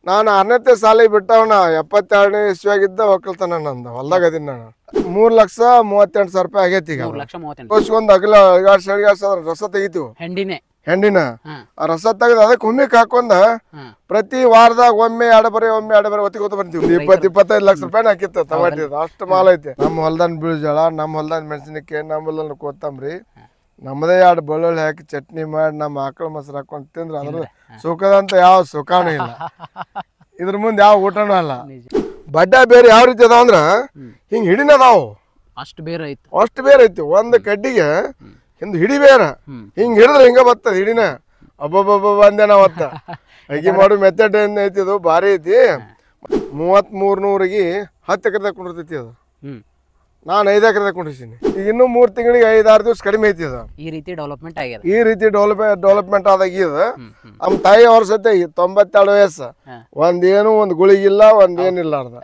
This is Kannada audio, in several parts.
ನಾನು 6ನೇ ಸಾಲಿಗೆ ಬಿಟ್ಟವನ 72ನೇ ಇಸ್ವಿಯಾಗಿದ್ದ ಒಕ್ಕಲ್ತನ ನಂದು ಹೊಲ್ದಾಗ ಅದೀನಿ ನಾನು 3,38,000 ರೂಪಾಯಿ ಆಗೈತಿ ಈಗ 3,38,000 ಒಂದು ಅಗಲ ರಸ ತೆಗಿತೀವಿ ಹೆಂಡಿನ ಆ ರಸ ತೆಗೆದು ಅದಕ್ಕೆ ಹುಮ್ಮಿಕ್ ಹಾಕೊಂಡ ಪ್ರತಿ ವಾರದಾಗ ಒಮ್ಮೆ ಎರಡು ಬರೆ ಒತ್ತಿಗೋತ ಬರ್ತೀವಿ 20-25 ಲಕ್ಷ ರೂಪಾಯಿ ಹಾಕಿತ್ತ ಟಮಾಟಿ ಅಷ್ಟು ಮಾಲ್ ಐತಿ ನಮ್ಮ ಹೊಲ್ದಾನ್ ಬೀಳ್ಜಾಳ ನಮ್ಮ ಹೊಲ್ದಾನ್ ಮೆಣಸಿನಕಾಯಿ ನಮ್ಮ ಹೊಲ್ದಾನ್ ಕೊತ್ತಂಬ್ರಿ ನಮ್ಮದೇ 2 ಬೆಳ್ಳುಳ್ಳಿ ಹಾಕಿ ಚಟ್ನಿ ಮಾಡಿ ನಮ್ಮ ಆಕಳ ಮೊಸರು ಹಾಕೊಂಡು ತಿಂದ್ರೆ ಅದ್ರ ಸುಖದಂತ ಯಾವ ಸುಖಾನೂ ಇಲ್ಲ ಇದ್ರ ಮುಂದೆ ಯಾವ ಊಟನೂ ಅಲ್ಲ ಬಡ್ಡ ಬೇರೆ ಯಾವ ರೀತಿ ಅದಾವ ಅಂದ್ರ ಹಿಂಗ್ ಹಿಡಿನ ಅದಾವು ಅಷ್ಟು ಬೇರೆ ಐತಿ ಒಂದ್ ಕಡ್ಡಿಗೆ ಹಿಂದ್ ಹಿಡಿ ಬೇರೆ ಹಿಂಗ್ ಹಿಡಿದ್ರೆ ಹಿಂಗ ಬರ್ತದ ಹಿಡಿನ ಅಬ್ಬಬ್ಬಬ್ಬ ಅಂದೇನ ಅವತ್ತ ಅಗಿ ಮಾಡು ಮೆಥಡ್ ಏನ್ ಐತಿ ಅದು ಭಾರಿ ಐತಿ 3300ಗೆ 10 ಎಕರೆದಾಗ ಕುಂಡಿರ್ತೈತಿ ಅದು ನಾನು 5 ಎಕರೆದಾಗ ಕುಂಡಿರ್ತೀನಿ ಈಗ ಇನ್ನೂ 3 ತಿಂಗಳಿಗೆ 5-6 ದಿವಸ ಕಡಿಮೆ ಐತಿ ಅದು ಈ ರೀತಿ ಡೆವಲಪ್ಮೆಂಟ್ ಆದಾಗ ಇದು ನಮ್ಮ ತಾಯಿ ಅವ್ರ ಸತೆ 92 ವಯಸ್ಸು ಒಂದೇನು ಒಂದು ಗುಳಿಗಿಲ್ಲ ಒಂದೇನಿಲ್ಲ ಅರ್ಧ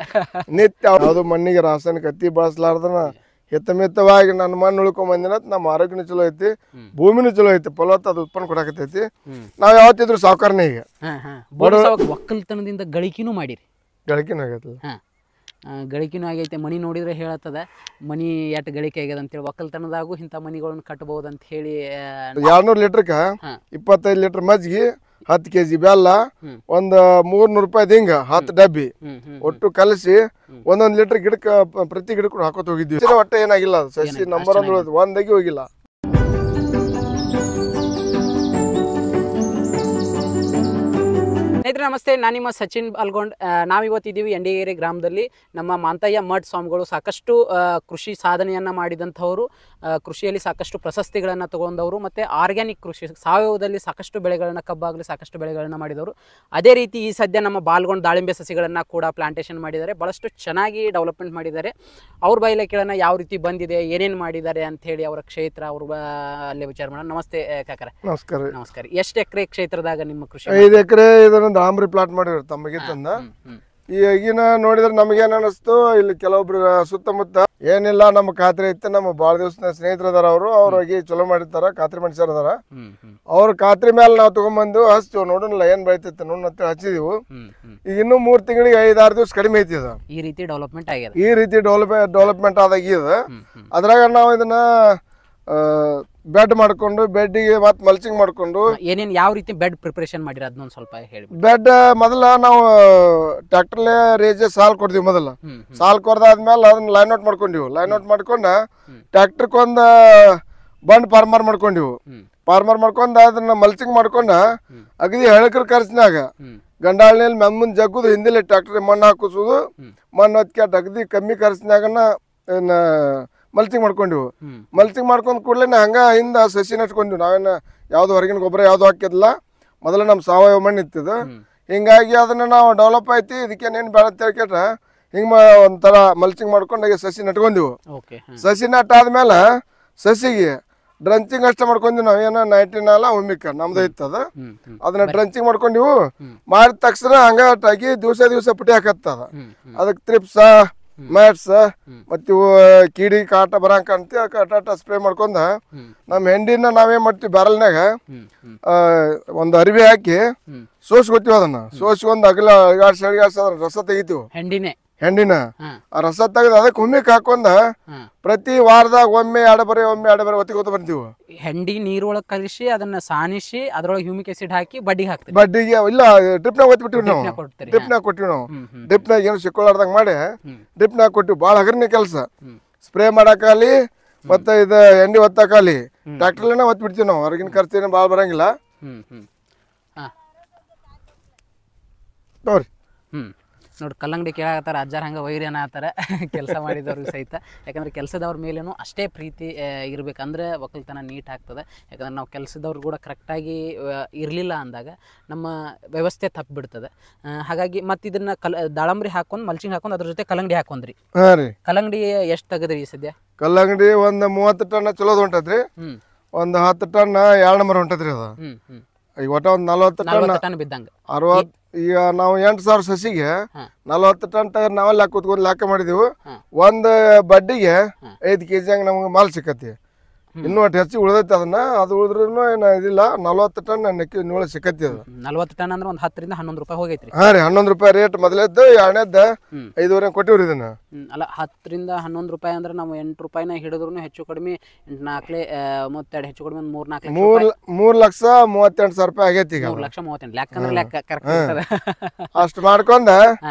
ನಿತ್ಯ ಯಾವ್ದು ಮಣ್ಣಿಗೆ ರಾಸಾಯನಿಕ ಅತಿ ಬಳಸಲಾರ್ದನ ಹಿತಮಿತವಾಗಿ ನನ್ನ ಮಣ್ಣು ಉಳ್ಕೊಂಡ್ ಬಂದಿನ ನಮ್ಮ ಆರೋಗ್ಯನೂ ಚಲೋ ಐತಿ ಭೂಮಿನೂ ಚಲೋ ಐತಿ ಫಲವತ್ತ ಅದು ಉತ್ಪನ್ನ ಕೊಡಕತ್ತೈತಿ ನಾವ್ ಯಾವತ್ತಿದ್ರು ಸಾವುಕಾರನೇ ಈಗ ಒಕ್ಕಲ್ತನದಿಂದ ಗಳಿಕಿನೂ ಮಾಡಿರಿ ಗಳಿಕೆನೂ ಆಗೈತಿ ಗಳಿಕೆನೂ ಆಗೈತೆ ಮನಿ ನೋಡಿದ್ರೆ ಹೇಳತ್ತದ ಮನಿ ಎಟ್ ಗಳಿಕೆ ಆಗ್ಯದ ಅಂತೇಳಿ ಒಕ್ಕಲ್ತನದಾಗೂ ಇಂಥ ಮನಿಗಳನ್ನ ಕಟ್ಟಬಹುದು ಅಂತ ಹೇಳಿ 200 ಲೀಟರ್ಕ 25 ಲೀಟರ್ ಮಜ್ಜಿಗೆ 10 kg ಬೆಲ್ಲ ಒಂದು 300 ರೂಪಾಯಿ ಹಿಂಗ 10 ಡಬ್ಬಿ ಒಟ್ಟು ಕಲಸಿ ಒಂದೊಂದು ಲೀಟರ್ ಗಿಡಕ್ಕೆ ಪ್ರತಿ ಗಿಡಕ್ಕೂ ಹಾಕೋತ ಹೋಗಿದ್ವಿ ಒಟ್ಟೆ ಏನಾಗಿಲ್ಲ ಅದು ಸಸಿ ನಂಬರ್ 1 ಒಂದಾಗಿ ಹೋಗಿಲ್ಲ ಸ್ನೇಹಿತರೆ ನಮಸ್ತೆ, ನಾನು ನಿಮ್ಮ ಸಚಿನ್ ಅಲ್ಗೊಂಡ್. ನಾವಿವತ್ತಿದ್ದೀವಿ ಎಂಡಿಗೇರಿ ಗ್ರಾಮದಲ್ಲಿ. ನಮ್ಮ ಮಾಂತಯ್ಯ ಮಠ್ ಸ್ವಾಮಿಗಳು ಸಾಕಷ್ಟು ಕೃಷಿ ಸಾಧನೆಯನ್ನು ಮಾಡಿದಂಥವರು, ಕೃಷಿಯಲ್ಲಿ ಸಾಕಷ್ಟು ಪ್ರಶಸ್ತಿಗಳನ್ನು ತಗೊಂಡವರು, ಮತ್ತು ಆರ್ಗ್ಯಾನಿಕ್ ಕೃಷಿ ಸಾವಯವದಲ್ಲಿ ಸಾಕಷ್ಟು ಬೆಳೆಗಳನ್ನು ಕಬ್ಬಾಗಲಿ ಸಾಕಷ್ಟು ಬೆಳೆಗಳನ್ನು ಮಾಡಿದವರು. ಅದೇ ರೀತಿ ಈ ಸದ್ಯ ನಮ್ಮ ಬಾಲ್ಗೊಂಡ್ ದಾಳಿಂಬೆ ಸಸಿಗಳನ್ನು ಕೂಡ ಪ್ಲಾಂಟೇಶನ್ ಮಾಡಿದ್ದಾರೆ, ಭಾಳಷ್ಟು ಚೆನ್ನಾಗಿ ಡೆವಲಪ್ಮೆಂಟ್ ಮಾಡಿದ್ದಾರೆ. ಅವ್ರ ಬಾಯಿಲೆ ಕೇಳೋಣ ಯಾವ ರೀತಿ ಬಂದಿದೆ, ಏನೇನು ಮಾಡಿದ್ದಾರೆ ಅಂಥೇಳಿ, ಅವರ ಕ್ಷೇತ್ರ ಅವ್ರ ಅಲ್ಲೇ ವಿಚಾರ ಮಾಡೋಣ. ನಮಸ್ತೆ ಕಾಕರ. ನಮಸ್ಕಾರ. ಎಷ್ಟು ಎಕರೆ ಕ್ಷೇತ್ರದಾಗ ನಿಮ್ಮ ಕೃಷಿ? 5 ಎಕರೆ ಡಾಂಬ್ರಿ ಪ್ಲಾಟ್ ಮಾಡಿದ್ರು ತಮಗೆ ತಂದ. ಈಗಿನ ನೋಡಿದ್ರೆ ನಮಗೇನ್ ಅನಿಸ್ತು, ಇಲ್ಲಿ ಕೆಲವೊಬ್ರು ಸುತ್ತಮುತ್ತ ಏನಿಲ್ಲ ನಮ್ಮ ಖಾತ್ರಿ ಐತೆ, ನಮ್ಮ ಬಾಳ ದಿವಸ ಸ್ನೇಹಿತರು ಅದಾರ, ಅವ್ರಿಗೆ ಚಲೋ ಮಾಡಿರ್ತಾರ, ಖಾತ್ರಿ ಮನುಷ್ಯರ್ ಅದಾರ. ಅವ್ರ ಖಾತ್ರಿ ಮೇಲೆ ನಾವು ತಗೊಂಡ್ಬಂದು ಹಚ್ತೀವಿ, ನೋಡೋಣ ಏನ್ ಬೆಳಿತೈತೆ ನೋಡ್ ಅಂತ ಹಚ್ಚಿದೀವಿ. ಈಗ ಇನ್ನೂ 3 ತಿಂಗಳಿಗೆ 5-6 ದಿವಸ ಕಡಿಮೆ ಐತಿ ಅದು. ಈ ರೀತಿ ಡೆವಲಪ್ಮೆಂಟ್ ಆದಾಗ ಇದು ಅದ್ರಾಗ ನಾವು ಇದನ್ನ ಬೆಡ್ ಮಾಡ್ಕೊಂಡು ಬೆಡ್ಡಿಗೆ ಮತ್ತೆ ಮಲ್ಚಿಂಗ್ ಮಾಡ್ಕೊಂಡು ಏನೇನು ಯಾವ ರೀತಿ ಬೆಡ್ ಪ್ರಿಪರೇಷನ್ ಮಾಡಿರ ಅದನ್ನೊಂದು ಸ್ವಲ್ಪ ಹೇಳಿ. ಬೆಡ್ ಮೊದಲ ನಾವು ಟ್ರ್ಯಾಕ್ಟರ್ಲೆ ರೇಜೆ ಸಾಲ್ ಕೊಡ್ತೀವಿ. ಮೊದಲ ಸಾಲ್ ಕೊರ್ದಾದ್ಮೇಲೆ ಅದನ್ನ ಲೈನ್ ಔಟ್ ಮಾಡ್ಕೊಂಡಿವು. ಲೈನ್ ಔಟ್ ಮಾಡ್ಕೊಂಡ ಟ್ರ್ಯಾಕ್ಟರ್ಕೊಂದು ಬಂಡ್ ಫಾರ್ಮರ್ ಮಾಡ್ಕೊಂಡಿವು. ಫಾರ್ಮರ್ ಮಾಡ್ಕೊಂಡ ಅದನ್ನ ಮಲ್ಚಿಂಗ್ ಮಾಡ್ಕೊಂಡ ಅಗದಿ ಹೆಳಕರ ಖರ್ಚಿನಾಗ ಗಂಡಾಳಿನಲ್ಲಿ ಮುಂದ್ ಜಗ್ಗುದು, ಹಿಂದಿಲೆ ಟ್ರ್ಯಾಕ್ಟರ್ ಮಣ್ಣು ಹಾಕಿಸೋದು, ಮಣ್ಣು ಹೊತ್ಕ್ಯಾಟ್ ಅಗದಿ ಕಮ್ಮಿ ಖರ್ಚಿನಾಗನ ಮಲ್ಚಿಂಗ್ ಮಾಡ್ಕೊಂಡಿವು. ಮಲ್ಚಿಂಗ್ ಮಾಡ್ಕೊಂಡ್ ಕೂಡಲೇ ಹಂಗ ಹಿಂದ ಸಸಿ ನಟ್ಕೊಂಡಿವಿ. ನಾವೇನ ಯಾವ್ದು ಹೊರಗಿನ ಗೊಬ್ಬರ ಯಾವ್ದು ಹಾಕಿದ್ಲ, ಮೊದಲ ನಮ್ ಸಾವಯವ ಮಣ್ಣು ಇತ್ತಿದ. ಹಿಂಗಾಗಿ ಅದನ್ನ ನಾವು ಡೆವಲಪ್ ಐತಿ, ಇದಕ್ಕೇನೇನು ಬೇಡ ತಿಳ್ಕೊಟ್ರ ಹಿಂಗ ಒಂಥರ ಮಲ್ಚಿಂಗ್ ಮಾಡ್ಕೊಂಡಾಗ ಸಸಿ ನಟ್ಕೊಂಡಿವು. ಸಸಿ ನಟ್ಟಾದ್ಮೇಲೆ ಸಸಿಗೆ ಡ್ರಂಚಿಂಗ್ ಅಷ್ಟೇ ಮಾಡ್ಕೊಂಡಿವಿ. ನಾವೇನ 99 ಹುಮ್ಮಿಕ ನಮ್ದು ಇತ್ತದ, ಅದನ್ನ ಡ್ರಂಚಿಂಗ್ ಮಾಡ್ಕೊಂಡಿವು. ಮಾಡಿದ ತಕ್ಷಣ ಹಂಗ ಆಗಿ ದಿವಸ ಪುಟಿ ಹಾಕತ್ತದ. ಅದಕ್ಕೆ ತ್ರಿಪ್ಸ ಮ್ಯಾಟ್ಸ್ ಮತ್ತ ಇವು ಕೀಡಿ ಕಾಟ ಬರಂಕ ಅಂತ ಕಾಟ ಸ್ಪ್ರೇ ಮಾಡ್ಕೊಂಡ ನಮ್ಮ ಹೆಂಡಿನ ನಾವೇನ್ ಮಾಡ್ತೀವಿ, ಬ್ಯಾರಲ್ನಾಗ ಒಂದು ಅರಿವಿ ಹಾಕಿ ಸೋಸ್ಕೊತೀವಿ. ಅದನ್ನ ಸೋಸಿ ಒಂದು ಅಗಲ ರಸ ತೆಗಿತೀವಿ. ಹೆಂಡಿನ ಆ ರಸ ತೆಗೆದು ಅದಕ್ಕೆ ಹುಮ್ಮಿಕ್ ಹಾಕೊಂಡ ಪ್ರತಿ ವಾರದಾಗ ಒಮ್ಮೆ ಎರಡು ಬರೆ ಒತ್ತಿಗೋತ ಬರ್ತೀವಿ. ಹೆಂಡಿ ನೀರೊಳಗೆ ಕಲಿಸಿ ಅದನ್ನ ಸಾನಿಸಿ ಅದ್ರೊಳಗೆ ಹ್ಯೂಮಿಕ್ ಆಸಿಡ್ ಹಾಕಿ ಬಡ್ಡಿಗೆ ಇಲ್ಲ ಡ್ರಿಪ್ನಾಗ ಒತ್ತಿಬಿಟ್ಟಿವಿ ನಾವು. ಡ್ರಿಪ್ನಾಗ ಕೊಟ್ಟಿವಿ ನಾವು. ಡ್ರಿಪ್ನಾಗ ಏನು ಸಿಕ್ಕೊಳ್ಳಾರ್ದಾಗ ಮಾಡಿ ಡ್ರಿಪ್ನಾಗ ಕೊಟ್ಟಿವಿ. ಭಾಳ ಹಗರ್ನೇ ಕೆಲಸ. ಸ್ಪ್ರೇ ಮಾಡಾಕಲಿ ಮತ್ತೆ ಇದು ಹೆಂಡಿ ಒತ್ತಾಕಲಿ ಟ್ರ್ಯಾಕ್ಟರ್ಲೇನ ಒತ್ಬಿಡ್ತೀವಿ ನಾವು. ಹೊರಗಿನ ಖರ್ಚೇನು ಭಾಳ ಬರಂಗಿಲ್ಲ. ನೋಡ್ರಿ ನೋಡಿ, ಕಲ್ಲಂಗಡಿ ಕೇಳಾಕತ್ತಾರ ಅಜ್ಜಾರ ಹಂಗೆ ವೈರಿ ಅನ್ನತ್ತಾರ ಕೆಲಸ ಮಾಡಿದವ್ರಿಗೆ ಸಹಿತ. ಯಾಕಂದ್ರೆ ಕೆಲಸದವ್ರ ಮೇಲೇನು ಅಷ್ಟೇ ಪ್ರೀತಿ ಇರ್ಬೇಕಂದ್ರೆ ಒಕ್ಕಲ್ತನ ನೀಟ್ ಆಗ್ತದೆ. ಯಾಕಂದ್ರೆ ನಾವು ಕೆಲಸದವ್ರು ಕೂಡ ಕರೆಕ್ಟಾಗಿ ಇರಲಿಲ್ಲ ಅಂದಾಗ ನಮ್ಮ ವ್ಯವಸ್ಥೆ ತಪ್ಪಿಬಿಡ್ತದೆ. ಹಾಗಾಗಿ ಮತ್ತು ಇದನ್ನ ದಾಳಂಬ್ರಿ ಹಾಕೊಂಡು ಮಲ್ಚಿಂಗ್ ಹಾಕೊಂಡು ಅದ್ರ ಜೊತೆ ಕಲ್ಲಂಗಡಿ ಹಾಕೊಂಡ್ರಿ. ಕಲ್ಲಂಗಡಿ ಎಷ್ಟು ತೆಗದ್ರಿ ಈ ಸದ್ಯ? ಕಲ್ಲಂಗಡಿ ಒಂದು 30 ಟನ್ ಚಲೋದು ಹೊಂಟದ್ರಿ. ಒಂದು 10 ಟನ್ 2 ನಂಬರ್ ಹೊಂಟದ್ರಿ. ಅದು ಈಗ ಒಟ್ಟ ಒಂದು 40 ಟನ್ ಬಿದ್ದಂಗೆ 60. ಈಗ ನಾವು 8,000 ಸಸಿಗೆ 40 ಟನ್ ತಗ ನಾವೆಲ್ಲ ಕೂತ್ಕೊಂಡು ಲೆಕ್ಕ ಮಾಡಿದೀವಿ. ಒಂದು ಬಡ್ಡಿಗೆ 5 kg ಹಂಗೆ ನಮ್ಗೆ ಮಾಲ್ ಸಿಕ್ಕತಿ. ಇನ್ನೂ ಒಟ್ಟು ಹೆಚ್ಚಿಗೆ ಉಳ್ದೈತಿ ಅದನ್ನ. ಅದು ಉಳಿದ್ರೂ ಏನು ಇದಿಲ್ಲ. 40 ಟನ್ ಮೆಕ್ಕೆಜೋಳ ಸಿಕ್ಕತಿ ಅದು. 40 ಟನ್ ಅಂದ್ರೆ ಒಂದು 10 ರಿಂದ 11 ರೂಪಾಯಿ ಹೋಗೈತ್ರಿ. ಹಾ ರೀ, 11 ರೂಪಾಯಿ ರೇಟ್ ಮೊದಲೇದ್ದು. ಎರಡನೇದ್ದು 5.5 ಕೊಟ್ಟಿವ್ರಿ ಇದನ್ನ. ಅಲ್ಲ 10 ರಿಂದ 11 ರೂಪಾಯಿ ಅಂದ್ರೆ ನಾವು 8 ರೂಪಾಯಿನ ಹಿಡಿದ್ರು ಹೆಚ್ಚು ಕಡಿಮೆ 4 32 ಹೆಚ್ಚು ಕಡಿಮೆ 3,38,000 ರೂಪಾಯಿ ಆಗೈತಿ ಈಗ. 3,38,000 ಲೆಕ್ಕ ಅಂದ್ರೆ ಲೆಕ್ಕ ಕರೆಕ್ಟ್. ಅಷ್ಟು ಮಾಡ್ಕೊಂಡ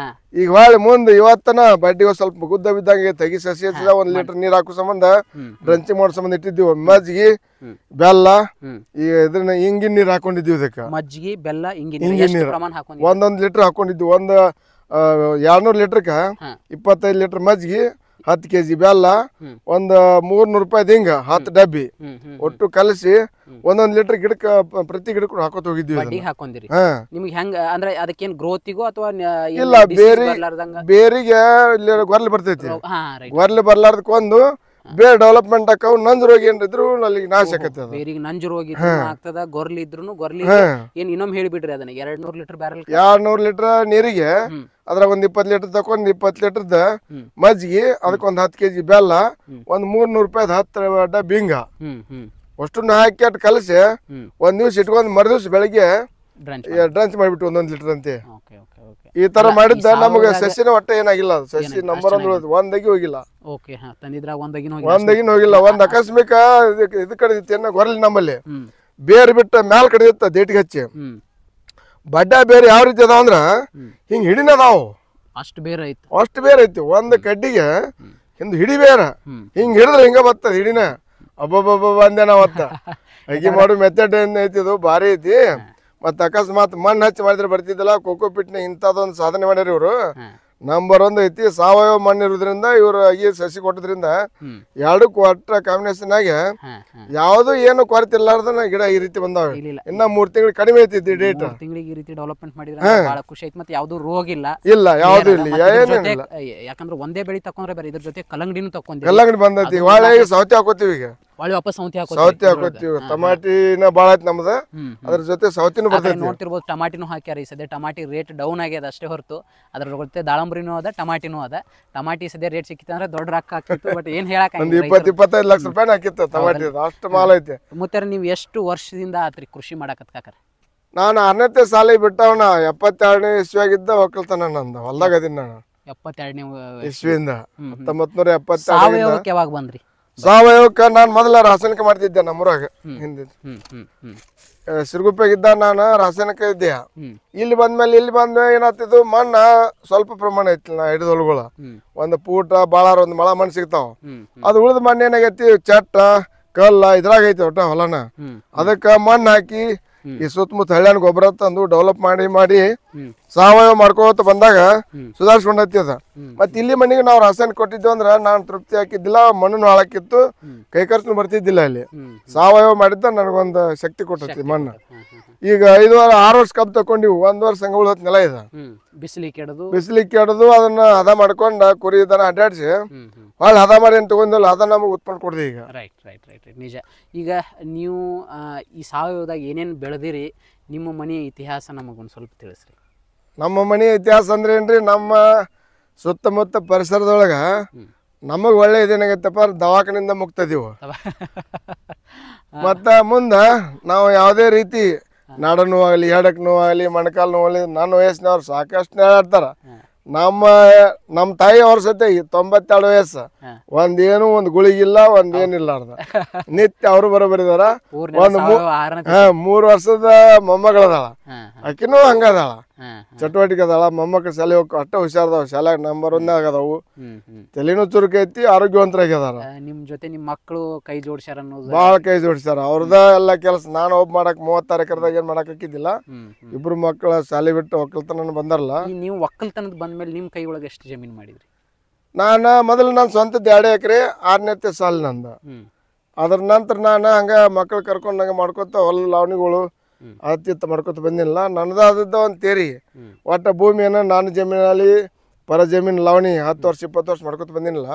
ಈಗ ಹೊಳ್ಳಿ ಮುಂದೆ ಇವತ್ತನ ಬಡ್ಡಿಗೆ ಸ್ವಲ್ಪ ಗುದ್ದ ಬಿದ್ದಂಗೆ ತೆಗಿ ಸಸಿ ಹಚ್ಚಿದ 1 ಲೀಟರ್ ನೀರ್ ಹಾಕೋ ಸಂಬಂಧ ಡ್ರಂಚಿಂಗ್ ಮಾಡೋ ಸಂಬಂಧ ಇಟ್ಟಿದ್ದೀವಿ. ಮಜ್ಜಿಗೆ ಬೆಲ್ಲ ಈಗ ಇದ್ರನ್ನ ಇಂಗಿನ ನೀರ್ ಹಾಕೊಂಡಿದ್ದೀವಿ. ಇದಕ್ಕೆ ಮಜ್ಜಿಗೆ ಬೆಲ್ಲ ಇಂಗಿನ ನೀರು ಒಂದೊಂದ್ ಲೀಟರ್ ಹಾಕೊಂಡಿದ್ವಿ. ಒಂದು 200 ಲೀಟರ್ಕ 25 ಲೀಟರ್ ಮಜ್ಜಿಗೆ, 10 kg ಬೆಲ್ಲ, ಒಂದು 300 ರೂಪಾಯಿ ಹಿಂಗ 10 ಡಬ್ಬಿ ಒಟ್ಟು ಕಲಸಿ ಒಂದೊಂದ್ ಲೀಟರ್ ಗಿಡಕ್ಕೆ ಪ್ರತಿ ಗಿಡಕ್ಕೂ ಹಾಕೋತ ಹೋಗಿದ್ವಿ. ಹಾಕೊಂಡಿರಿ ನಿಮ್ಗೆ ಹೆಂಗ ಅಂದ್ರೆ ಅದಕ್ಕೇನ್ ಗ್ರೋತಿಗೂ ಅಥವಾ ಇಲ್ಲ, ಬೇರಿಗೆ ಗೊರ್ಲಿ ಬರ್ತೈತಿ. ಗೊರ್ಲಿ ಬರ್ಲಾರ್ದಕ್ಕೆ ಒಂದು ಬೇರೆ ಡೆವಲಪ್ಮೆಂಟ್ ಆಕಾವ್. ನಂಜು ರೋಗ ಏನಿದ್ರು ಅಲ್ಲಿ ನಾಶ ಆಕತಿ. ಬೇರಿಗೆ ನಂಜು ರೋಗ ಆಗ್ತದ. ಗೊರ್ಲಿ ಇದ್ರು ಗೊರ್ಲಿ ಏನ್ ಇನ್ನೊಮ್ಮೆ ಹೇಳಿಬಿಡ್ರಿ ಅದನ್ನ 200 ಲೀಟರ್ ಬ್ಯಾರಲ್ 200 ಲೀಟರ್ ನೀರಿಗೆ ಅದ್ರಾಗ ಒಂದ್ 20 ಲೀಟರ್ ತಕೊಂಡ್ 20 ಲೀಟರ್ದ ಮಜ್ಜಿಗೆ, ಅದಕ್ಕೊಂದ್ 10 kg ಬೆಲ್ಲ, ಒಂದ್ 300 ರೂಪಾಯಿ 10 ಡಬ್ಬಿ ಹಿಂಗ ಅಷ್ಟನ್ನ ಹಾಕಿ ಅಟ್ ಕಲಸಿ ಒಂದ್ ದಿವ್ಸ ಇಟ್ಕೊಂಡ್ ಮರುದಿವ್ಸ ಬೆಳಿಗ್ಗೆ ಡ್ರಂಚ್ ಮಾಡಿಬಿಟ್ಟು 1 ಲೀಟರ್ ಅಂತೆ. ಈ ತರ ಮಾಡಿದ್ದ ನಮಗೆ ಸಸಿನ ಒಟ್ಟ ಏನಾಗಿಲ್ಲ. ಅದು ಸಸಿ ನಂಬರ್ 1 ಒಂದಾಗಿ ಹೋಗಿಲ್ಲ. ಒಂದಾಗಿನ ಹೋಗಿಲ್ಲ. ಒಂದ್ ಆಕಸ್ಮಿಕ ಇದು ಕಡಿದಿತ್ತು ಗೊರಲಿ ನಮ್ಮಲ್ಲಿ ಬೇರೆ ಬಿಟ್ಟ ಮ್ಯಾಲ್ ಕಡಿದಿತ್ತ ದೇಟಿಗೆ ಹಚ್ಚಿ. ಬಡ್ಡ ಬೇರೆ ಯಾವ ರೀತಿ ಅದಾವ ಅಂದ್ರ ಹಿಂಗ್ ಹಿಡಿನ ಅದಾವು. ಅಷ್ಟು ಬೇರೆ ಐತಿ. ಒಂದ್ ಕಡ್ಡಿಗೆ ಹಿಂದ್ ಹಿಡಿ ಬೇರೆ ಹಿಂಗ್ ಹಿಡಿದ್ರೆ ಹಿಂಗ ಬರ್ತದ ಹಿಡಿನ. ಅಬ್ಬಬ್ಬಬ್ಬ ಅಂದೆ ನಾವತ್ತ. ಅಗಿ ಮಾಡು ಮೆಥಡ್ ಐತಿ, ಇದು ಭಾರಿ ಐತಿ. ಮತ್ತ ಅಕಸ್ಮಾತ್ ಮಣ್ಣು ಹಚ್ಚಿ ಮಾಡಿದ್ರೆ ಬರ್ತಿದ್ದಲ್ಲ. ಕೋಕೋ ಪಿಟ್ನ ಇಂಥದೊಂದು ಸಾಧನೆ ಮಾಡ್ಯಾರ ಇವ್ರು. ನಂಬರ್ 1 ಐತಿ. ಸಾವಯವ ಮಣ್ಣು ಇರೋದ್ರಿಂದ ಇವ್ರು ಅಗಿ ಸಸಿ ಕೊಟ್ಟದ್ರಿಂದ ಎರಡಕ್ಕೂ ಒಟ್ಟ ಕಾಂಬಿನೇಷನ್ ಆಗಿ ಯಾವ್ದು ಏನು ಕೊರತೆ ಇರ್ಲಾರ್ದನ ಗಿಡ ಈ ರೀತಿ ಬಂದಾವ. ಇನ್ನ 3 ತಿಂಗಳು ಕಡಿಮೆ ಐತಿ ಡೇಟ್. ತಿಂಗಳಿಗೆ ಈ ರೀತಿ ಡೆವಲಪ್ಮೆಂಟ್ ಮಾಡಿದ್ರೆ ಬಹಳ ಖುಷಿ ಐತಿ. ಮತ್ತೆ ಯಾವ್ದು ರೋಗ ಇಲ್ಲ, ಯಾವ್ದು ಇಲ್ಲ. ಯಾಕಂದ್ರೆ ಒಂದೇ ಬೆಳಿ ತಕೊಂಡ್ರೆ ಬೇರೆ ಇದ್ರ ಜೊತೆ ಕಲ್ಲಂಗಡಿನೂ ತಕೊಂಡ್ರಿ. ಕಲ್ಲಂಗಡಿ ಬಂದೈತಿ. ಒಳ್ಳೆ ಸೌತೆ ಹಾಕೋತೀವಿ. ಈಗ ಒಳ್ಳೆ ವಾಪಸ್ ಸೌತೆ ಹಾಕೋತೀವಿ. ಟಮಾಟಿನ ಬಾಳ ಐತಿ ನಮ್ದು. ಅದ್ರ ಜೊತೆ ಸೌತಿನೂ ಬರ್ತೈತಿ. ನೋಡ್ತಿರ್ಬೋದು ಟಮಾಟಿನೂ ಹಾಕ್ಯಾರ. ಈ ಸದ್ಯ ಟಮಾಟಿ ರೇಟ್ ಡೌನ್ ಆಗ್ಯದ ಅಷ್ಟೇ ಹೊರತು ಅದ್ರ ಜೊತೆ ದಾಳಂಬ್ರಿನೂ ಅದ, ಟಮಾಟಿನೂ ಅದ. ಟಮಾಟಿ ಸದ್ಯ ರೇಟ್ ಸಿಕ್ಕಿತ್ತು ಅಂದ್ರೆ ದೊಡ್ಡ ರೊಕ್ಕ ಆಗ್ತಿತ್ತು. ಬಟ್ ಏನ್ ಹೇಳಕ್ 20-25 ಲಕ್ಷ ರೂಪಾಯಿ ಹಾಕಿತ್ತು ಟಮಾಟಿ. ಅಷ್ಟು ಮಾಲ್ ಐತಿ. ಮತ್ತೆ ನೀವು ಎಷ್ಟು ವರ್ಷದಿಂದ ಆತ್ರಿ ಕೃಷಿ ಮಾಡಕತ್ ಕಾಕರ? ನಾನು 6ನೇ ಸಾಲಿ ಬಿಟ್ಟವನ. 72ನೇ ಇಸ್ವಿಯಾಗಿದ್ದ ಒಕ್ಕಲ್ತನ ನಂದು. ಹೊಲ್ದಾಗ ಅದೀನಿ ನಾನು 72ನೇ ಇಸ್ವಿಯಿಂದ. 1972 ಯಾವಾಗ ಬಂದ್ರಿ? ಸಾವಯವಕ್ಕ ನಾನು ಮೊದಲ ರಾಸಾಯನಿಕ ಮಾಡ್ತಿದ್ದೆ ನಮ್ಮೂರಾಗ. ಹಿಂದೆ ಸಿರುಗುಪ್ಪೆಗಿದ್ದ ನಾನು ರಾಸಾಯನಿಕ ಇದ್ದೆ. ಇಲ್ಲಿ ಬಂದ್ಮೇಲೆ ಏನಾಗ್ತಿದ್ದು ಮಣ್ಣ ಸ್ವಲ್ಪ ಪ್ರಮಾಣ ಐತಿ. ನಾ ಹಿಡಿದ ಹೊಲಗಳ ಒಂದು ಪೂಟ ಬಾಳಾರ ಒಂದು ಮಳ ಮಣ್ಣು ಸಿಗ್ತಾವ. ಅದು ಉಳಿದ ಮಣ್ಣು ಏನಾಗೈತಿ ಚಟ್ಟ ಕಲ್ಲ ಇದ್ರಾಗ ಐತಿ ಒಟ್ಟ ಹೊಲನ. ಅದಕ್ಕ ಮಣ್ಣು ಹಾಕಿ ಈ ಸುತ್ತಮುತ್ತ ಹಳ್ಳಿನ ಗೊಬ್ಬರ ತಂದು ಡೆವಲಪ್ ಮಾಡಿ ಸಾವಯವ ಮಾಡ್ಕೋತ ಬಂದಾಗ ಸುಧಾರಿಸ್ಕೊಂಡೈತಿ ಅದ. ಮತ್ ಇಲ್ಲಿ ಮಣ್ಣಿಗೆ ನಾವು ರಾಸಾಯನಿಕ ಕೊಟ್ಟಿದ್ವಿ ಅಂದ್ರ ನಾನು ತೃಪ್ತಿ ಹಾಕಿದ್ದಿಲ್ಲ. ಮಣ್ಣು ಹಾಳಾಕಿತ್ತು, ಕೈ ಖರ್ಚು ಬರ್ತಿದ್ದಿಲ್ಲ. ಅಲ್ಲಿ ಸಾವಯವ ಮಾಡಿದ್ದ ನನಗೊಂದು ಶಕ್ತಿ ಕೊಟ್ಟೈತಿ ಮಣ್ಣು. ಈಗ 5-6 ವರ್ಷ ಕಬ್ಬು ತಕೊಂಡಿವಿ. 1 ವರ್ಷ ಹಂಗ ಉಳಿದ ನೆಲ ಇದೆ. ಬಿಸಿಲಿಗೆ ಕೆಡದು ಅದನ್ನ ಹದ ಮಾಡ್ಕೊಂಡ ಕುರಿ ದನ ಅಡ್ಡಾಡ್ಸಿ ಹೊಳ್ಳಿ ಹದ ಮಾಡಿ ಏನ್ ತಗೊಂಡಿಲ್ಲ ಅದ ನಮಗೆ ಉತ್ಪನ್ನ ಕೊಡ್ದಿ. ಈಗ ರೈಟ್ ನಿಜ. ಈಗ ನೀವು ಈ ಸಾವಯವದಾಗ ಏನೇನು ಬೆಳೆದಿರಿ, ನಿಮ್ಮ ಮನೆಯ ಇತಿಹಾಸ ನಮಗೊಂದು ಸ್ವಲ್ಪ ತಿಳಿಸ್ರಿ. ನಮ್ಮ ಮನೆ ಇತಿಹಾಸ ಅಂದ್ರೆ ಏನ್ರಿ, ನಮ್ಮ ಸುತ್ತಮುತ್ತ ಪರಿಸರದೊಳಗ ನಮಗ್ ಒಳ್ಳೆ ಇದೇನಾಗೈತಪ್ಪ, ದವಾಖಾನಿಂದ ಮುಕ್ತದೀವು. ಮತ್ತ ಮುಂದ ನಾವು ಯಾವುದೇ ರೀತಿ ನಡ ನೋವಾಗಲಿ, ಎಡಕ್ ನೋವಾಗಲಿ, ಮೊಣಕಾಲು ನೋವಾಗಲಿ, ನನ್ನ ವಯಸ್ಸಿನವ್ರು ಸಾಕಷ್ಟು ಹೇಳಾಡ್ತಾರ. ನಮ್ಮ ತಾಯಿ ಅವ್ರ ಸತೆ 92 ವಯಸ್ಸು. ಒಂದು ಗುಳಿಗಿಲ್ಲ, ಏನಿಲ್ಲಾರ್ದ ನಿತ್ಯ ಅವರು ಬರೋಬರಿದಾರ. 3 ವರ್ಷದ ಮೊಮ್ಮಗಳದಾಳ. ಆಕಿನೂ ಹಂಗದಾಳ, ಚಟುವಟಿಕೆ ಅದಾಳ. ಮೊಮ್ಮಕ್ಕಳು ಶಾಲೆ ಹೋಗಿ ಅಷ್ಟ ಹುಷಾರದಾವ. ಶಾಲೆಗೆ ನಂಬರ್ 1 ಆಗದಾವು. ತಲೆನೂ ಚುರುಕೈತಿ, ಆರೋಗ್ಯವಂತರಾಗ್ಯದಾರ. ನಿಮ್ ಜೊತೆ ನಿಮ್ ಮಕ್ಕಳು ಕೈ ಜೋಡಿಸ್ಯಾರ? ಬಾಳ ಕೈ ಜೋಡಿಸ್ಯಾರ. ಅವ್ರದ ಎಲ್ಲ ಕೆಲಸ. ನಾನು ಒಬ್ಬ ಮಾಡಕ್ 36 ಎಕರೆದಾಗ ಏನ್ ಮಾಡಕ್ ಹಾಕಿದ್ದಿಲ್ಲ. 2 ಮಕ್ಕಳ ಶಾಲೆ ಬಿಟ್ಟು ಒಕ್ಕಲ್ತನ ಬಂದಾರಲ್ಲ. ನೀವು ಒಕ್ಕಲ್ತನದ ಬಂದ್ಮೇಲೆ ನಿಮ್ ಕೈ ಒಳಗೆ ಎಷ್ಟು ಜಮೀನ್ ಮಾಡಿದ್ರಿ? ಮೊದಲು ನಾನು ಸ್ವಂತದ 2 ಎಕರೆ 6ನೇ ಸಾಲ ನಂದ. ಅದ್ರ ನಂತರ ನಾನು ಹಂಗ ಮಕ್ಕಳು ಕರ್ಕೊಂಡು ಹಂಗ ಮಾಡ್ಕೊತ ಹೊಲ ಲಾವಣಿಗಳು ಅತ್ತಿತ್ತ ಮಾಡ್ಕೊತ ಬಂದಿಲ್ಲ. ನನ್ನದಾದ ಒಂದು ತೇರಿ. ಒಟ್ಟ ಭೂಮಿಯನ್ನ ನಾನು ಜಮೀನಲ್ಲಿ ಪರ ಜಮೀನು ಲಾವಣಿ 10 ವರ್ಷ 20 ವರ್ಷ ಮಾಡ್ಕೊತ ಬಂದಿನಿಲ್ಲ.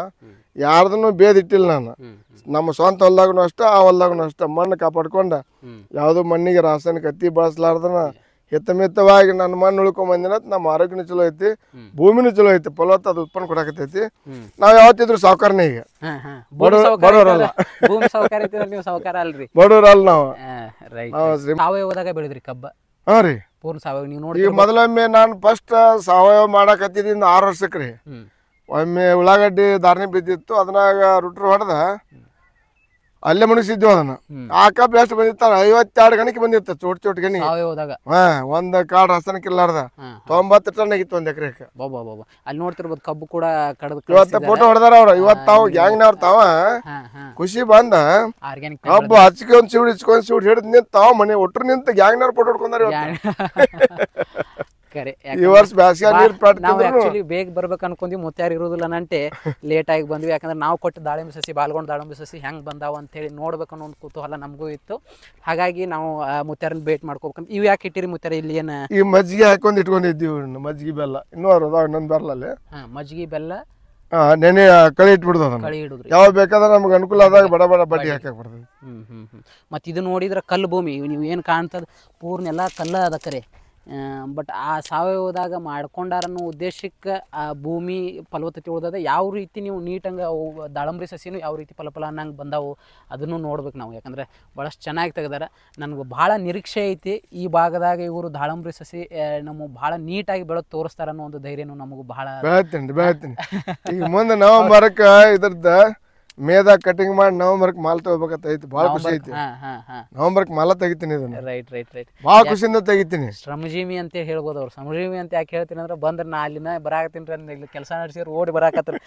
ಯಾರ್ದನ್ನು ಬೇದಿಟ್ಟಿಲ್ಲ ನಾನು. ನಮ್ಮ ಸ್ವಂತ ಹೊಲ್ದಾಗೂ ಅಷ್ಟ, ಆ ಹೊಲ್ದಾಗೂ ಅಷ್ಟ ಮಣ್ಣು ಕಾಪಾಡ್ಕೊಂಡ ಯಾವ್ದು ಮಣ್ಣಿಗೆ ರಾಸಾಯನಿಕ ಅತಿ ಬಳಸಲಾರ್ದನ ಹಿತಮಿತವಾಗಿ ನನ್ನ ಮಣ್ಣು ಉಳ್ಕೊಂಬಂದಿನ ನಮ್ಮ ಆರೋಗ್ಯನೂ ಚಲೋ ಐತಿ, ಭೂಮಿನೂ ಚಲೋ ಐತಿ, ಫಲವತ್ತ ಅದು ಉತ್ಪನ್ನ ಕೊಡಕತ್ತೈತಿ. ನಾವ್ ಯಾವತ್ತಿದ್ರು ಸಾವುಕಾರನೇ ಈಗ, ಬಡವರಲ್ಲ. ಭೂಮಿ ಸಾವುಕಾರ ಐತಿ, ನೀವು ಸಾವುಕಾರ ಅಲ್ರಿ, ಬಡವರಲ್ಲ ನಾವು. ಸಾವಯವದಾಗ ಬೆಳೆದ್ರಿ ಕಬ್ಬ? ಹಾ ರೀ, ಪೂರ್ಣ ಸಾವಯವ. ನೀವು ನೋಡಿ ಈಗ ಮೊದಲೊಮ್ಮೆ ನಾನು ಫಸ್ಟ್ ಸಾವಯವ ಮಾಡಕತ್ತಿದಿಂದ 6 ವರ್ಷಕ್ಕೆ ರೀ. ಒಮ್ಮೆ ಉಳ್ಳಾಗಡ್ಡಿ ಧಾರಣೆ ಬಿದ್ದಿತ್ತು, ಅದನ್ನಾಗ ರುಟ್ರು ಹೊಡೆದ ಅಲ್ಲೇ ಮುಣಿಸಿದ್ವಿ ಅದನ್ನ. ಆ ಕಬ್ಬು ಎಷ್ಟು ಬಂದಿತ್ತ? 52 ಗಣಿಕೆ ಬಂದಿತ್ತು, ಚೋಟ್ ಗಣಿ. ಹಾ, ಒಂದ್ ಕಾಳು ರಾಸಾಯನಿಕ ಇಲ್ಲಾರ್ದ 90 ಟನ್ ಆಗಿತ್ತು ಒಂದ್ ಎಕರೆಗೆ. ಅಲ್ಲಿ ನೋಡ್ತಿರ್ಬೋದು ಕಬ್ಬು ಕೂಡ ಇವತ್ತ ಫೋಟೋ ಹೊಡೆದಾರ ಅವ್ರ. ಇವತ್ತು ತಾವು ಗ್ಯಾಂಗ್ನವ್ರ ತಾವ ಖುಷಿ ಬಂದ ಕಬ್ಬು ಹಚ್ಚಿಗೆ ಒಂದ್ ಸಿউಡ್ ಇಚ್ಕೊಂಡ್ ಸಿউಡ್ ಹಿಡಿದ್ ನಿಂತ ತಾವ್ ಮನೆ ಒಟ್ರು ನಿಂತ ಗ್ಯಾಂಗ್ನವ್ರ ಫೋಟೋ ಹೊಡ್ಕೊಂಡಾರ. ಈ ವರ್ಷ ಬ್ಯಾಸಿಗೆ ನೀರ್ ಆಕ್ಚುಲಿ ಬೇಗ ಬರ್ಬೇಕು ಅನ್ಕೊಂಡ್ವಿ, ಮುತ್ಯಾರು ಇರೋದಿಲ್ಲ ನಂಟೆ ಲೇಟ್ ಆಗಿ ಬಂದ್ವಿ. ಯಾಕಂದ್ರೆ ನಾವು ಕೊಟ್ಟು ದಾಳಿಂಬೆ ಸಸಿ, ಬಾಲ್ಗೊಂಡ್ ದಾಳಿಂಬೆ ಸಸಿ ಹೆಂಗ್ ಬಂದಾವ ಅಂತ ಹೇಳಿ ನೋಡ್ಬೇಕು ಅನ್ನೋ ಒಂದು ಕುತೂಹಲ ನಮಗೂ ಇತ್ತು. ಹಾಗಾಗಿ ನಾವು ಮುತ್ಯಾರನ್ನ ಭೇಟಿ ಮಾಡ್ಕೋಬೇಕಂತ. ಇವ್ ಯಾಕೆ ಇಟ್ಟಿರಿ ಮುತ್ಯಾರ ಇಲ್ಲಿ? ಏನ ಈ ಮಜ್ಜಿಗೆ ಹಾಕೊಂಡ್ ಇಟ್ಕೊಂಡಿದ್ದೀವಿ, ಮಜ್ಜಿಗೆ ಬೆಲ್ಲ ಇನ್ನೂ ಅದಾವ, ಇನ್ನೊಂದು ಬರಲ್ಲ. ಮಜ್ಜಿಗೆ ಬೆಲ್ಲ ನೆನೆ ಕಳಿ ಇಟ್ಬಿಡುದು, ಕಳಿ ಇಡುದ್ರಿ. ಯಾವಾಗ ಬೇಕಾದ್ರೆ ನಮ್ಗೆ ಅನುಕೂಲ ಆದಾಗ ಬಡ ಬಡ ಬಡ್ಡಿ ಹಾಕಕ್ ಬರ್ತದೆ. ಮತ್ತೆ ಇದು ನೋಡಿದ್ರೆ ಕಲ್ಲು ಭೂಮಿ, ನೀವು ಏನು ಕಾಣ್ತದ ಪೂರ್ಣ ಎಲ್ಲ ಕಲ್ಲ ಅದ ಕರೆ. ಬಟ್ ಆ ಸಾವಯವದಾಗ ಮಾಡ್ಕೊಂಡಾರನ್ನೋ ಉದ್ದೇಶಕ್ಕೆ ಆ ಭೂಮಿ ಫಲವತ್ತತೆ ಉಳ್ದದ. ಯಾವ ರೀತಿ ನೀವು ನೀಟಂಗೆ ಅವು ದಾಳಂಬ್ರಿ ಸಸಿನೂ ಯಾವ ರೀತಿ ಫಲ ಅನ್ನಂಗೆ ಬಂದಾವು ಅದನ್ನು ನೋಡ್ಬೇಕು ನಾವು. ಯಾಕಂದರೆ ಭಾಳಷ್ಟು ಚೆನ್ನಾಗಿ ತೆಗ್ದಾರ. ನನಗೆ ಭಾಳ ನಿರೀಕ್ಷೆ ಐತಿ ಈ ಭಾಗದಾಗ ಇವರು ದಾಳಂಬ್ರಿ ಸಸಿ ನಮ್ಮ ಭಾಳ ನೀಟಾಗಿ ಬೆಳೆದು ತೋರಿಸ್ತಾರ ಅನ್ನೋ ಒಂದು ಧೈರ್ಯನೂ ನಮಗೂ ಭಾಳ ಬೆಳಿತೀನಿ. ಈಗ ಮುಂದೆ ನವಂಬರ್ಕ್ಕೆ ಇದ್ರದ್ದು ಮೇದಾಗ ಕಟಿಂಗ್ ಮಾಡಿ ನವಂಬರ್ಕ್ ಮಾಲ್ ತಗೋಬೇಕಂತ ಐತಿ. ಭಾಳ ಖುಷಿ ಐತಿ. ನವಂಬರ್ಕ್ ಮಾಲ ತೆಗಿತೀನಿ ಇದನ್ನ. ರೈಟ್ ಭಾಳ ಖುಷಿಯಿಂದ ತೆಗಿತೀನಿ. ಶ್ರಮಜೀವಿ ಅಂತ ಹೇಳ್ಬೋದು ಅವ್ರು. ಶ್ರಮಜೀವಿ ಅಂತ ಯಾಕೆ ಹೇಳ್ತೀನಿ ಅಂದ್ರೆ, ಬಂದ್ರೆ ನಾ ಅಲ್ಲಿನ ಬರಾಕತ್ತೀನಿ ರೀ, ಇಲ್ಲಿ ಕೆಲಸ ನಡೆಸಿದ್ರು ಓಡಿ ಬರಾಕತ್ತಾರೆ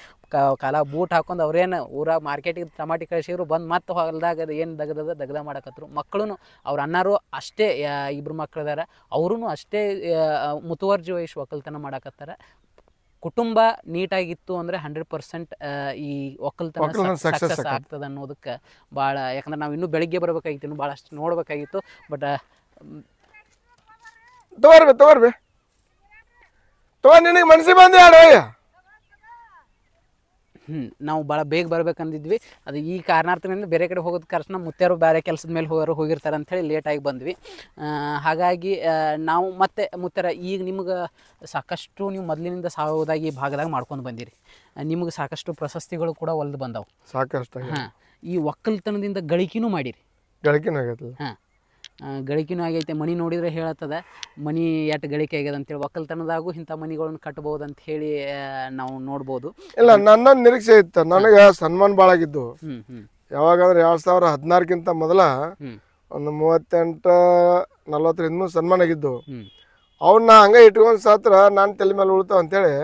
ಕಾಲ ಬೂಟ್ ಹಾಕೊಂಡು. ಅವ್ರೇನು ಊರಾಗ ಮಾರ್ಕೆಟಿಗೆ ಟಮಾಟಿ ಕಳಿಸಿದ್ರು, ಬಂದು ಮತ್ತೆ ಹೊಲದಾಗ ಅದು ಏನು ದಗದ ಮಾಡಕತ್ರು. ಮಕ್ಕಳು ಅವ್ರ ಅಣ್ಣಾರು ಅಷ್ಟೇ, 2 ಮಕ್ಕಳಿದಾರ, ಅವ್ರೂ ಅಷ್ಟೇ ಮುತುವರ್ಜಿ ವಹಿಸಿ ಒಕ್ಕಲ್ತನ ಮಾಡಕತ್ತಾರ. ಕುಟುಂಬ ನೀಟಾಗಿತ್ತು ಅಂದರೆ 100% ಈ ಒಕ್ಕಲ್ತನ ಸಕ್ಸಸ್ ಆಗ್ತದೆ ಅನ್ನೋದಕ್ಕೆ ಭಾಳ. ಯಾಕಂದ್ರೆ ನಾವು ಇನ್ನೂ ಬೆಳಿಗ್ಗೆ ಬರಬೇಕಾಗಿತ್ತು, ಇನ್ನೂ ಭಾಳಷ್ಟು ನೋಡಬೇಕಾಗಿತ್ತು. ಬಟ್ ನಿನಗೆ ಮನಸ್ಸಿಗೆ ಬಂದು ಯಾರು ನಾವು ಭಾಳ ಬೇಗ ಬರ್ಬೇಕಂದಿದ್ವಿ. ಅದು ಈ ಕಾರಣಾರ್ಥದಿಂದ ಬೇರೆ ಕಡೆ ಹೋಗೋದು ಕರ್ಸನ ಮುತ್ಯಾರು ಬೇರೆ ಕೆಲಸದ ಮೇಲೆ ಹೋಗಿರ್ತಾರೆ ಅಂಥೇಳಿ ಲೇಟಾಗಿ ಬಂದ್ವಿ. ಹಾಗಾಗಿ ನಾವು ಮತ್ತೆ ಮುತ್ಯಾರ ಈಗ ನಿಮ್ಗೆ ಸಾಕಷ್ಟು ನೀವು ಮೊದಲಿನಿಂದ ಸಾವಯವದಾಗಿ ಈ ಭಾಗದಾಗ ಮಾಡ್ಕೊಂಡು ಬಂದಿರಿ. ನಿಮ್ಗೆ ಸಾಕಷ್ಟು ಪ್ರಶಸ್ತಿಗಳು ಕೂಡ ಒಲ್ದು ಬಂದಾವು ಸಾಕಷ್ಟು. ಈ ಒಕ್ಕಲ್ತನದಿಂದ ಗಳಿಕೆನೂ ಮಾಡಿರಿ. ಗಳಿಕೆನೂ ಆಗೈತೆ. ಗಳಿಕೆನೂ ಆಗೈತೆ. ಮನಿ ನೋಡಿದ್ರೆ ಹೇಳತ್ತದ ಮನಿ ಎಷ್ಟು ಗಳಿಕೆ ಆಗ್ಯದ ಅಂತೇಳಿ. ಒಕ್ಕಲ್ತನದಾಗೂ ಇಂಥ ಮನಿಗಳನ್ನ ಕಟ್ಬೋದು ಅಂತ ಹೇಳಿ ನಾವು ನೋಡ್ಬೋದು. ಇಲ್ಲ, ನನ್ನ ನಿರೀಕ್ಷೆ ಇತ್ತು. ನನಗೆ ಸನ್ಮಾನ ಭಾಳ ಆಗಿದ್ದು. ಯಾವಾಗಂದ್ರೆ 2016ಕ್ಕಿಂತ ಮೊದಲ ಒಂದು 38-40 ಸನ್ಮಾನ ಆಗಿದ್ದು. ಅವನ್ನ ಹಂಗೆ ಇಟ್ಕೊಂಡ್ ಸಾತ್ರ ನಾನು ತಲೆ ಮೇಲೆ ಉಳ್ತಾವ ಅಂತೇಳಿ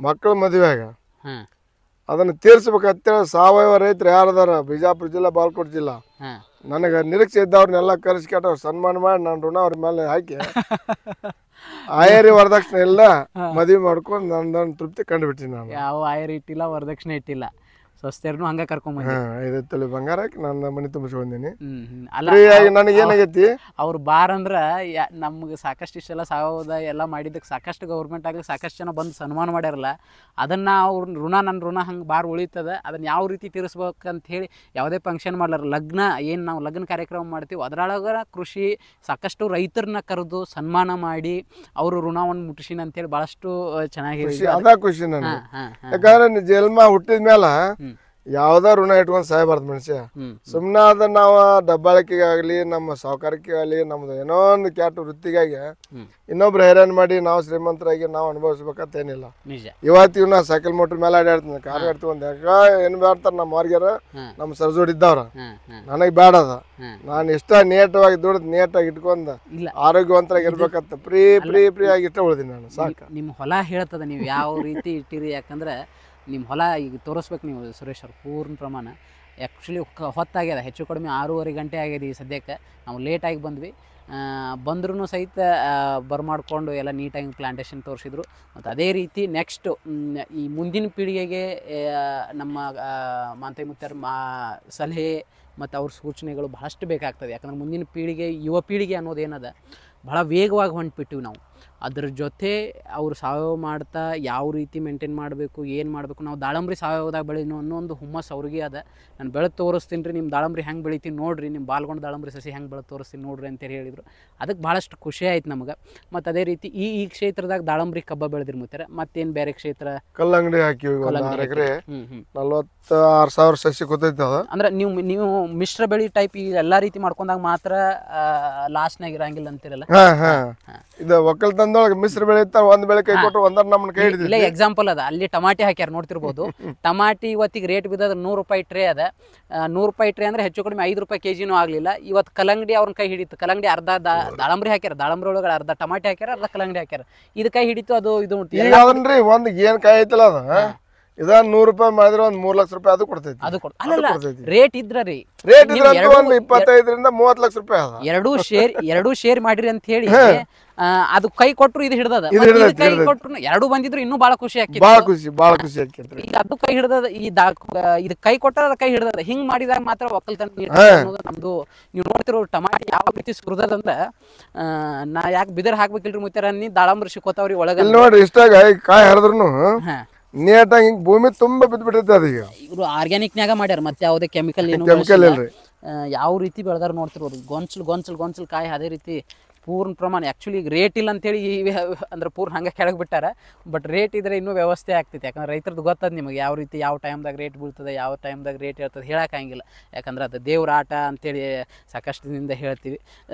ಮಕ್ಕಳ ಮದುವೆಯಾಗ ಅದನ್ನು ತೀರ್ಸ್ಬೇಕಂತೇಳಿ ಸಾವಯವ ರೈತರು ಯಾರದಾರ ಬಿಜಾಪುರ ಜಿಲ್ಲಾ, ಬಾಗಲಕೋಟೆ ಜಿಲ್ಲಾ, ನನಗೆ ನಿರೀಕ್ಷೆ ಇದ್ದವ್ರನ್ನೆಲ್ಲ ಕರೆಸ್ಕೊಟ್ಟು ಸನ್ಮಾನ ಮಾಡಿ ನಾನು ಋಣ ಅವ್ರ ಮೇಲೆ ಹಾಕಿ ಆಯರಿ ವರದಕ್ಷಿಣೆ ಎಲ್ಲ ಮದುವೆ ಮಾಡ್ಕೊಂಡು ನನ್ನ ತೃಪ್ತಿ ಕಂಡುಬಿಟ್ಟಿನಿ. ನಾನು ಯಾವ ಆಯರಿ ಇಟ್ಟಿಲ್ಲ, ವರದಕ್ಷಿಣೆ ಇಟ್ಟಿಲ್ಲ, ಸ್ವಸ್ಥರ್ನು ಹಂಗ ಕರ್ಕೊಂಡ್ 5 ತೊಲೆ ಬಂಗಾರ ಹಾಕಿ ನಾನು ಮನೆ ತುಂಬಿಸ್ಕೊಂಡೀನಿ. ನನಗೆ ಏನಾಗೈತಿ, ಅವ್ರು ಬಾರಂದ್ರ ನಮ್ಗೆ ಸಾಕಷ್ಟು ಇಷ್ಟೆಲ್ಲ ಸಾವಯವ ಎಲ್ಲ ಮಾಡಿದ್ದಕ್ಕೆ ಸಾಕಷ್ಟು ಗೌರ್ಮೆಂಟ್ ಆಗಲಿ ಸಾಕಷ್ಟು ಜನ ಬಂದು ಸನ್ಮಾನ ಮಾಡ್ಯಾರಲ್ಲ, ಅದನ್ನ ಅವ್ರ ನನ್ನ ಋಣ ಹಂಗೆ ಬಾರ್ ಉಳಿತದ. ಅದನ್ನ ಯಾವ ರೀತಿ ತೀರಿಸ್ಬೇಕಂತ ಹೇಳಿ ಯಾವುದೇ ಫಂಕ್ಷನ್ ಮಾಡ್ಲಾರ, ಲಗ್ನ ಏನು ನಾವು ಲಗ್ನ ಕಾರ್ಯಕ್ರಮ ಮಾಡ್ತೀವಿ ಅದರೊಳಗ ಕೃಷಿ ಸಾಕಷ್ಟು ರೈತರನ್ನ ಕರೆದು ಸನ್ಮಾನ ಮಾಡಿ ಅವರು ಋಣವನ್ನು ಮುಟ್ಟಿಸಿನ ಅಂತೇಳಿ ಭಾಳಷ್ಟು ಚೆನ್ನಾಗಿ ಖುಷಿ ನನಗೆ. ಯಾಕಂದ್ರೆ ಜನ್ಮ ಹುಟ್ಟಿದ ಮೇಲೆ ಯಾವ್ದ ಋಣ ಇಟ್ಕೊಂಡು ಸಾಯಬಾರ್ದು ಮನುಷ್ಯ. ಸುಮ್ಮನೆ ಅದ ನಾವು ದಬ್ಬಾಳಿಕೆಗಾಗಲಿ ನಮ್ಮ ಸಾಹುಕಾರಿಕೆ ಆಗಲಿ ನಮ್ದು ಏನೋ ಒಂದು ಕ್ಯಾಟ್ ವೃತ್ತಿಗಾಗಿ ಇನ್ನೊಬ್ರು ಹೈರಾಣ ಮಾಡಿ ನಾವು ಶ್ರೀಮಂತರಾಗಿ ನಾವು ಅನುಭವಿಸ್ಬೇಕಂತ ಏನಿಲ್ಲ. ಇವತ್ತು ಇವ್ನ ಸೈಕಲ್ ಮೋಟ್ರ್ ಮೇಲೆ ಆಡಾಡ್ತೀನಿ, ಕಾರ್ ಆಡ್ತೀವಿ. ಯಾಕ ಏನ್ ಬೇಡ್ತಾರ ನಮ್ಮ ಮಾರ್ಗ್ಯಾರ ನಮ್ಮ ಸರ್ಜೋಡಿದ್ದವ್ರ, ನನಗ್ ಬೇಡದ. ನಾನು ಇಷ್ಟ ನೇಟವಾಗಿ ದುಡ್ದು ನೇಟಾಗಿ ಇಟ್ಕೊಂಡ್ ಆರೋಗ್ಯವಂತರಾಗಿ ಇರ್ಬೇಕಂತ ಫ್ರೀ ಆಗಿ ಇಷ್ಟ ಉಳ್ದೀನಿ ನಾನು. ಸಾಕು. ನಿಮ್ ಹೊಲ ಹೇಳ್ತದ ನೀವು ಯಾವ ರೀತಿ ಇಟ್ಟಿರಿ. ಯಾಕಂದ್ರೆ ನಿಮ್ಮ ಹೊಲ ಈಗ ತೋರಿಸ್ಬೇಕು ನೀವು ಸುರೇಶ್ ಅವ್ರು ಪೂರ್ಣ ಪ್ರಮಾಣ. ಆ್ಯಕ್ಚುಲಿ ಹೊತ್ತಾಗ್ಯದ, ಹೆಚ್ಚು ಕಡಿಮೆ 6:30 ಗಂಟೆ ಆಗ್ಯದ ಈ ಸದ್ಯಕ್ಕೆ. ನಾವು ಲೇಟಾಗಿ ಬಂದ್ವಿ. ಬಂದ್ರೂ ಸಹಿತ ಬರ್ಮಾಡ್ಕೊಂಡು ಎಲ್ಲ ನೀಟಾಗಿ ಪ್ಲಾಂಟೇಶನ್ ತೋರಿಸಿದ್ರು. ಮತ್ತು ಅದೇ ರೀತಿ ನೆಕ್ಸ್ಟು ಈ ಮುಂದಿನ ಪೀಳಿಗೆಗೆ ನಮ್ಮ ಮಾಂತಯ್ಯ ಮುತ್ಯಾರ ಸಲಹೆ ಮತ್ತು ಅವ್ರ ಸೂಚನೆಗಳು ಭಾಳಷ್ಟು ಬೇಕಾಗ್ತದೆ. ಯಾಕಂದ್ರೆ ಮುಂದಿನ ಪೀಳಿಗೆ ಯುವ ಪೀಳಿಗೆ ಅನ್ನೋದೇನದ ಭಾಳ ವೇಗವಾಗಿ ಹೊಂಟ್ಬಿಟ್ಟಿವಿ ನಾವು. ಅದ್ರ ಜೊತೆ ಅವ್ರು ಸಾವಯವ ಮಾಡ್ತಾ ಯಾವ ರೀತಿ ಮೇಂಟೈನ್ ಮಾಡಬೇಕು, ಏನು ಮಾಡಬೇಕು, ನಾವು ದಾಳಂಬ್ರಿ ಸಾವಯವದಾಗ ಬೆಳೀನು ಅನ್ನೋ ಒಂದು ಹುಮ್ಮಸ್ ಅವ್ರಿಗೆ ಅದ. ನಾನು ಬೆಳೆದು ತೋರಿಸ್ತೀನಿ ರೀ, ನಿಮ್ಮ ದಾಳಂಬ್ರಿ ಹೆಂಗೆ ಬೆಳಿತೀನಿ ನೋಡಿರಿ, ನಿಮ್ಮ ಬಾಲ್ಗೊಂಡು ದಾಳಂಬ್ರಿ ಸಸಿ ಹೆಂಗೆ ಬೆಳೆದು ತೋರಿಸ್ತೀನಿ ನೋಡಿರಿ ಅಂತೇಳಿ ಹೇಳಿದರು. ಅದಕ್ಕೆ ಭಾಳಷ್ಟು ಖುಷಿ ಆಯ್ತು ನಮ್ಗೆ. ಮತ್ತು ಅದೇ ರೀತಿ ಈ ಕ್ಷೇತ್ರದಾಗ ದಾಳಂಬ್ರಿ ಕಬ್ಬ ಬೆಳೆದಿರಿ ಮುತ್ಯಾರ. ಮತ್ತೇನು ಬೇರೆ ಕ್ಷೇತ್ರ? ಕಲ್ಲಂಗಡಿ ಹಾಕಿವಿ 6 ಎಕರೆ 46,000 ಸಸಿ ಗೊತ್ತೈತೆ ಅದು. ಅಂದ್ರೆ ನೀವು ಮಿಶ್ರ ಬೆಳಿ ಟೈಪ್ ಈ ಎಲ್ಲ ರೀತಿ ಮಾಡ್ಕೊಂಡಾಗ ಮಾತ್ರ ಲಾಸ್ಟ್ನಾಗ ಇರಂಗಿಲ್ಲ ಅಂತಿರಲ್ಲ. ಇದು ಒಕ್ಕಲ್ತನದೊಳಗೆ ಮಿಶ್ರ ಬೆಳೆ ಇರ್ತಾವ, ಒಂದ್ ಬೆಳೆ ಕೈ ಕೊಟ್ಟರು ಒಂದರ ನಮ್ಮನ್ನ ಕೈ ಹಿಡಿದಿಲ್ಲ. ಇಲ್ಲೇ ಎಕ್ಸಾಂಪಲ್ ಅದ, ಅಲ್ಲಿ ಟಮಾಟಿ ಹಾಕ್ಯಾರ ನೋಡ್ತಿರ್ಬೋದು. ಟಮಾಟಿ ಇವತ್ತಿಗೆ ರೇಟ್ ಬಿದ್ದದ 100 ರೂಪಾಯಿ ಟ್ರೇ ಅದ. 100 ರೂಪಾಯಿ ಟ್ರೇ ಅಂದ್ರೆ ಹೆಚ್ಚು ಕಡಿಮೆ 5 ರೂಪಾಯಿ ಕೆಜಿನೂ ಆಗಲಿಲ್ಲ. ಇವತ್ತು ಕಲ್ಲಂಗಡಿ ಅವ್ರನ್ನ ಕೈ ಹಿಡಿತು. ಕಲ್ಲಂಗಡಿ ಅರ್ಧ ದಾಳಂಬ್ರಿ ಹಾಕ್ಯಾರ, ದಾಳಂಬ್ರಿ ಒಳಗಡೆ ಅರ್ಧ ಟಮಾಟಿ ಹಾಕ್ಯಾರ, ಅರ್ಧ ಕಲ್ಲಂಗಡಿ ಹಾಕ್ಯಾರ. ಇದು ಕೈ ಹಿಡಿತು. ಅದು ಇದು ಈಗ ಅದನ್ರಿ ಒಂದ್ ಏನ್ ಕಾಯಿ ಐತಲ್ಲ ಅದ ಇದ 100 ರೂಪಾಯಿ ಮಾಡಿದ್ರೆ ಒಂದ್ 3 ಲಕ್ಷ ರೂಪಾಯಿ ಅದು ಕೊಡ್ತೈತಿ. ಅದು ಅಲ್ಲ ರೇಟ್ ಇದ್ರ ರೀ, ರೇಟ್ ಇದ್ರೆ ಒಂದ್ 25 ರಿಂದ 30 ಲಕ್ಷ ರೂಪಾಯಿ ಅದ. ಎರಡೂ ಶೇರ್ ಮಾಡಿರಿ ಅಂತ ಹೇಳಿ ಅದು ಕೈ ಕೊಟ್ರು ಇದು ಹಿಡ್ದದ, ಕೈ ಕೊಟ್ರು ಎರಡು ಬಂದಿದ್ರು ಇನ್ನೂ ಬಹಳ ಖುಷಿ ಆಕಿತ್ತು. ಬಹಳ ಖುಷಿ ಆಕಿತ್ತು. ಈಗ ಅದು ಕೈ ಹಿಡ್ದದ, ಇದು ಕೈ ಕೊಟ್ಟದ ಕೈ ಹಿಡ್ದದ. ಹಿಂಗ್ ಮಾಡಿದಾಗ ಮಾತ್ರ ಒಕ್ಕಲ್ತನ ನಮ್ದು. ನೀವು ನೋಡ್ತಿರೋ ಟಮಾಟಿ ಯಾವ ರೀತಿ ಸುರಿದದಂದ್ರ ನಾ ಯಾಕೆ ಬಿದರ್ ಹಾಕ್ಬೇಕಿಲ್ರಿ ಮುತ್ಯಾರ ಅನ್ನಿ ದಾಳಂಬ್ರಿ ಸಿಕ್ಕೋತಾವ್ರಿ ಒಳಗ. ನೋಡ್ರಿ ಇಷ್ಟಾಗ ಕಾಯಿ ಹರಿದ್ರು ನೀಟಾಗಿ ಹಿಂಗ್ ಭೂಮಿ ತುಂಬಾ ಬಿದ್ಬಿಟ್ಟೈತೆ. ಅದೀಗ ಇವರು ಆರ್ಗ್ಯಾನಿಕ್ನ್ಯಾಗ ಮಾಡ್ಯಾರ, ಮತ್ತೆ ಯಾವುದೇ ಕೆಮಿಕಲ್ ಇಲ್ರಿ. ಯಾವ ರೀತಿ ಬೆಳೆದಾರ ನೋಡ್ತಿರೋದು. ಗೊಂಚಲ್ ಕಾಯಿ ಅದೇ ರೀತಿ ಪೂರ್ಣ ಪ್ರಮಾಣ. ಆ್ಯಕ್ಚುಲಿ ಈಗ ರೇಟ್ ಇಲ್ಲ ಅಂತೇಳಿ ಅಂದ್ರೆ ಪೂರ್ಣ ಹಂಗೆ ಕೆಳಗೆ ಬಿಟ್ಟಾರ. ಬಟ್ ರೇಟ್ ಇದ್ರೆ ಇನ್ನೂ ವ್ಯವಸ್ಥೆ ಆಗ್ತೈತಿ. ಯಾಕಂದ್ರೆ ರೈತರದ್ದು ಗೊತ್ತದ ನಿಮಗೆ ಯಾವ ರೀತಿ ಯಾವ ಟೈಮ್ದಾಗ ರೇಟ್ ಬೀಳ್ತದೆ, ಯಾವ ಟೈಮ್ದಾಗ ರೇಟ್ ಇರ್ತದೆ ಹೇಳೋಕ್ಕಾಗಿಲ್ಲ. ಯಾಕಂದ್ರೆ ಅದು ದೇವ್ರ ಆಟ ಅಂತೇಳಿ ಸಾಕಷ್ಟು ದಿನದಿಂದ ಹೇಳ್ತೀವಿ.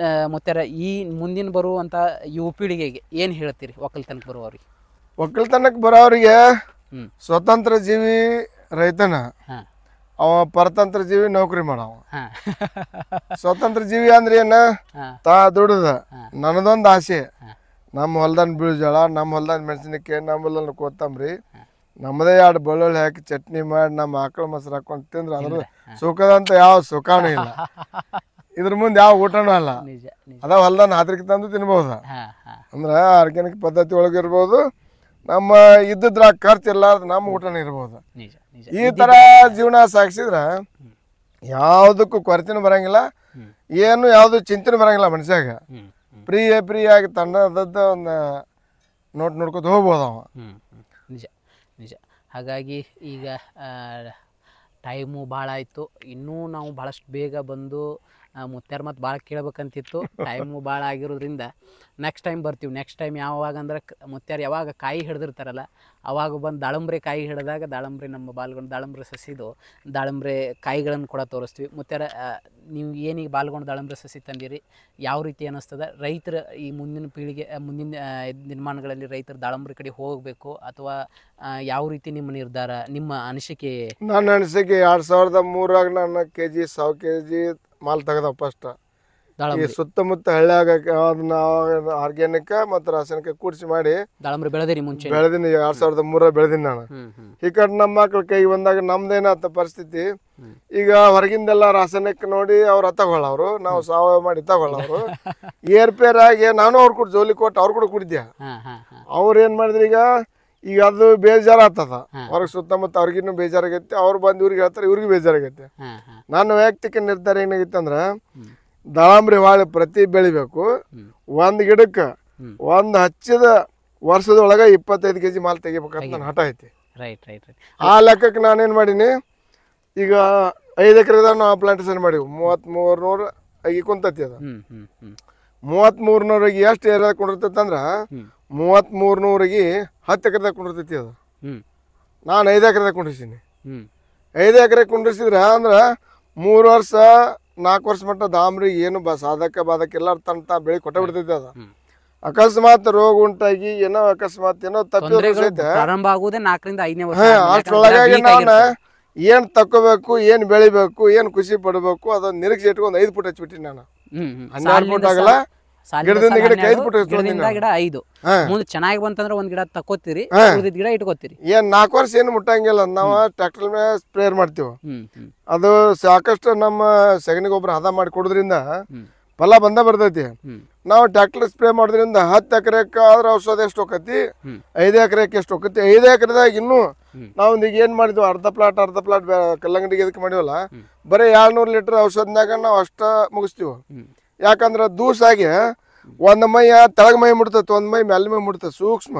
ಮುತ್ಯಾರ ಈ ಮುಂದಿನ ಬರುವಂಥ ಯುವ ಪೀಳಿಗೆಗೆ ಏನು ಹೇಳ್ತೀರಿ ಒಕ್ಕಲ್ತನಕ್ಕೆ ಬರುವವ್ರಿಗೆ? ಒಕ್ಕಲ್ತನಕ್ಕೆ ಬರೋರಿಗೆ ಸ್ವತಂತ್ರ ಜೀವಿ ರೈತನ, ಅವ ಪರತಂತ್ರ ಜೀವಿ ನೌಕರಿ ಮಾಡವ. ಸ್ವತಂತ್ರ ಜೀವಿ ಅಂದ್ರೆ ಏನ? ತಾ ದುಡ್ದ ನನ್ನದೊಂದು ಆಸೆ, ನಮ್ಮ ಹೊಲ್ದಾನ ಬೀಳ್ಜಾಳ, ನಮ್ಮ ಹೊಲ್ದಾನ ಮೆಣಸಿನಕಾಯಿ, ನಮ್ಮ ಹೊಲ್ದಾನ ಕೊತ್ತಂಬರಿ, ನಮ್ಮದೇ 2 ಬೆಳ್ಳುಳ್ಳಿ ಹಾಕಿ ಚಟ್ನಿ ಮಾಡಿ ನಮ್ಮ ಆಕಳ ಮೊಸರು ಹಾಕೊಂಡು ತಿಂದ್ರೆ ಅದ್ರ ಸುಖದಂತ ಯಾವ ಸುಖಾನೂ ಇಲ್ಲ. ಇದ್ರ ಮುಂದೆ ಯಾವ ಊಟನೂ ಅಲ್ಲ. ಅದ ಹೊಲ್ದಾನ ಹಾದ್ರಿಕೆ ತಂದು ತಿನ್ಬಹುದು. ಅಂದ್ರ ಆರ್ಗ್ಯಾನಿಕ್ ಪದ್ಧತಿ ಒಳಗಿರ್ಬೋದು. ನಮ್ಮ ಇದ್ದಿದ್ರ ಖರ್ಚು ಇಲ್ಲ, ನಮ್ಮ ಊಟನ ಇರ್ಬೋದು. ಈ ತರ ಜೀವನ ಸಾಗಿಸಿದ್ರ ಯಾವ್ದಕ್ಕೂ ಕೊರತೆನೂ ಬರಂಗಿಲ್ಲ, ಏನು ಯಾವ್ದು ಚಿಂತೆನೂ ಬರಂಗಿಲ್ಲ ಮನುಷ್ಯಾಗ. ಫ್ರೀ ಆಗಿ ತನ್ನದದ್ದ ಒಂದು ನೋಡ್ಕೊತ ಹೋಗ್ಬೋದು ಅವ. ನಿಜ. ಹಾಗಾಗಿ ಈಗ ಟೈಮು ಭಾಳ ಆಯಿತು. ಇನ್ನೂ ನಾವು ಭಾಳಷ್ಟು ಬೇಗ ಬಂದು ಮುತ್ಯಾರ ಮತ್ತು ಭಾಳ ಕೇಳ್ಬೇಕಂತಿತ್ತು. ಟೈಮು ಭಾಳ ಆಗಿರೋದ್ರಿಂದ ನೆಕ್ಸ್ಟ್ ಟೈಮ್ ಬರ್ತೀವಿ. ನೆಕ್ಸ್ಟ್ ಟೈಮ್ ಯಾವಾಗ ಅಂದ್ರೆ ಮುತ್ಯಾರ ಯಾವಾಗ ಕಾಯಿ ಹಿಡ್ದಿರ್ತಾರಲ್ಲ ಅವಾಗ ಬಂದು ದಾಳಂಬ್ರಿ ಕಾಯಿ ಹಿಡಿದಾಗ ದಾಳಂಬ್ರಿ ನಮ್ಮ ಬಾಲ್ಗೊಂಡು ದಾಳಂಬ್ರಿ ಸಸಿದು ದಾಳಂಬ್ರಿ ಕಾಯಿಗಳನ್ನು ಕೂಡ ತೋರಿಸ್ತೀವಿ. ಮುತ್ಯಾರ ನೀವು ಏನೀಗ ಬಾಲ್ಗೊಂಡು ದಾಳಂಬ್ರಿ ಸಸಿ ತಂದಿರಿ, ಯಾವ ರೀತಿ ಅನ್ನಿಸ್ತದೆ? ರೈತರ ಈ ಮುಂದಿನ ಪೀಳಿಗೆ, ಮುಂದಿನ ದಿನಮಾನಗಳಲ್ಲಿ ರೈತರು ದಾಳಂಬ್ರಿ ಕಡೆ ಹೋಗಬೇಕು ಅಥವಾ ಯಾವ ರೀತಿ ನಿಮ್ಮ ನಿರ್ಧಾರ, ನಿಮ್ಮ ಅನಿಸಿಕೆ? ನನ್ನ ಅನಿಸಿಕೆ 2003 ನಾನು ಕೆಜಿ 100 ಕೆಜಿ ಮಾಲ್ ತೆಗೆದ ಫಸ್ಟ್. ಈ ಸುತ್ತಮುತ್ತ ಹಳ್ಳಿಯಾಗ ಅದನ್ನ ಆರ್ಗ್ಯಾನಿಕ್ ಮತ್ತು ರಾಸಾಯನಿಕ ಕೂಡಿಸಿ ಮಾಡಿ ದಾಳಂಬ್ರಿ ಬೆಳೆದಿರಿ ಮುಂಚೆ? ಬೆಳೆದಿನಿ. 2003 ಬೆಳೆದಿನಿ ನಾನು. ಈ ಕಡೆ ನಮ್ಮ ಮಕ್ಳ ಕೈ ಬಂದಾಗ ನಮ್ದೇನಾತ ಪರಿಸ್ಥಿತಿ, ಈಗ ಹೊರಗಿಂದೆಲ್ಲ ರಾಸಾಯನಿಕ ನೋಡಿ ಅವ್ರು ತಗೊಳ್ಳವ್ರು, ನಾವು ಸಾವಯವ ಮಾಡಿ ತಗೊಳ್ಳವ್ರು. ಏರ್ಪೇರ್ ಆಗಿ ನಾನು ಅವ್ರ ಕೂಡ ಜೋಲಿ ಕೊಟ್ಟು ಅವ್ರು ಕೂಡ ಕುಡಿದ್ಯಾ. ಅವ್ರು ಏನ್ ಮಾಡಿದ್ರಿ ಈಗ ಅದು ಬೇಜಾರು ಆಗ್ತದ. ಹೊರಗೆ ಸುತ್ತಮುತ್ತ ಅವ್ರಿಗಿನ್ನೂ ಬೇಜಾರಾಗೈತಿ. ಅವ್ರು ಬಂದು ಇವ್ರಿಗೆ ಹೇಳ್ತಾರೆ, ಇವ್ರಿಗೆ ಬೇಜಾರಾಗೈತಿ. ನನ್ನ ವೈಯಕ್ತಿಕ ನಿರ್ಧಾರ ಏನಾಗಿತ್ತು ಅಂದ್ರ ದಾಳಂಬ್ರಿ ವಾಳೆ ಪ್ರತಿ ಬೆಳಿಬೇಕು. ಒಂದ್ ಗಿಡಕ್ಕೆ ಒಂದ್ ಹಚ್ಚಿದ ವರ್ಷದೊಳಗ 25 ಕೆಜಿ ಮಾಲ್ ತೆಗಿಬೇಕಂತ ನನ್ನ ಹಠ ಐತಿ. ಆ ಲೆಕ್ಕಕ್ಕೆ ನಾನೇನ್ ಮಾಡೀನಿ, ಈಗ 5 ಎಕರೆದಾಗ ನಾವು ಪ್ಲಾಂಟೇಶನ್ ಮಾಡಿವಿ. 3300 ಆಗಿ ಕುಂತತಿ. ಅದ 3300 ಎಷ್ಟು ಏರಿಯಾದ ಕುಂಡಿರ್ತೈತಿ ಅಂದ್ರ 3300 10 ಎಕರೆದಾಗ ಕುಂಡಿರ್ತೈತಿ. ಅದು ನಾನು 5 ಎಕರೆದಾಗ ಕುಂಡಿರ್ತೀನಿ. 5 ಎಕರೆ ಕುಂಡಿಸಿದ್ರ ಅಂದ್ರ 3 ವರ್ಷ 4 ವರ್ಷ ಮಟ್ಟ ದಾಮ್ರಿ ಏನು ಸಾಧಕ ಬಾಧಕ ಎಲ್ಲ ತನ್ನ ಬೆಳಿ ಕೊಟ್ಟ ಬಿಡ್ತೈತಿ. ಅದ ಅಕಸ್ಮಾತ್ ರೋಗ ಉಂಟಾಗಿ ಏನೋ ಅಕಸ್ಮಾತ್ ಏನೋ ತಪ್ಪಿದ್ರೆ ಪ್ರಾರಂಭ ಆಗುವುದೇ 4 ರಿಂದ 5ನೇ ವರ್ಷ. ಅಷ್ಟ್ರೊಳಗಾಗಿ ನಾನು ಏನ್ ತಕ್ಕೋಬೇಕು, ಏನ್ ಬೆಳಿಬೇಕು, ಏನ್ ಖುಷಿ ಪಡ್ಬೇಕು ಅದನ್ನ ನಿರೀಕ್ಷೆ ಇಟ್ಕೊಂಡು 5 ಫುಟ್ ಹಚ್ಬಿಟ್ಟಿನಿ ನಾನು. 12 ಫುಟ್ ಆಗಲ್ಲ, ಗಿಡದಿಂದ ಗಿಡಕ್ಕೆ 5 ಫುಟ್ ಗಿಡ 5 ಮುಂದೆ ಚೆನ್ನಾಗಿ ಬಂತಂದ್ರೆ ಒಂದ್ ಗಿಡ ತಕ್ಕೋತೀರಿ, ಉಳಿದಿದ್ದ ಗಿಡ ಇಟ್ಕೋತೀರಿ. ಏನ್ 4 ವರ್ಷ ಏನು ಮುಟ್ಟಂಗಿಲ್ಲ. ನಾವು ಟ್ರ್ಯಾಕ್ಟರ್ ಮೇಲೆ ಸ್ಪ್ರೇಯರ್ ಮಾಡ್ತೀವಿ. ಅದು ಸಾಕಷ್ಟು ನಮ್ಮ ಸಗಣಿ ಗೊಬ್ಬರ ಹದ ಮಾಡಿ ಕೊಡೋದ್ರಿಂದ ಫಲ ಬರ್ತೈತಿ. ನಾವು ಟ್ರ್ಯಾಕ್ಟರ್ ಸ್ಪ್ರೇ ಮಾಡೋದ್ರಿಂದ 10 ಎಕರೆಕ್ ಆದ್ರೆ ಔಷಧ ಎಷ್ಟು ಹೋಗತಿ, 5 ಎಕರೆಕ್ ಎಷ್ಟು ಹೋಗತಿ. 5 ಎಕರೆದಾಗ ಇನ್ನೂ ನಾವು ಈಗ ಏನ್ ಮಾಡಿದ್ವಿ, ಅರ್ಧ ಪ್ಲಾಟ್ ಕಲ್ಲಂಗಡಿಗೆ ಇದಕ್ಕೆ ಮಾಡಿವಲ್ಲ, ಬರೀ 200 ಲೀಟರ್ ಔಷಧನಾಗ ನಾವು ಅಷ್ಟ ಮುಗಿಸ್ತೀವಿ. ಯಾಕಂದ್ರೆ ದೂಸಾಗಿ ಒಂದು ಮೈ ತೆಳಗ ಮೈ ಮುಡ್ತೈತೆ, ಒಂದು ಮೈ ಮ್ಯಾಲ ಮೈ ಮುಡ್ತೈತೆ, ಸೂಕ್ಷ್ಮ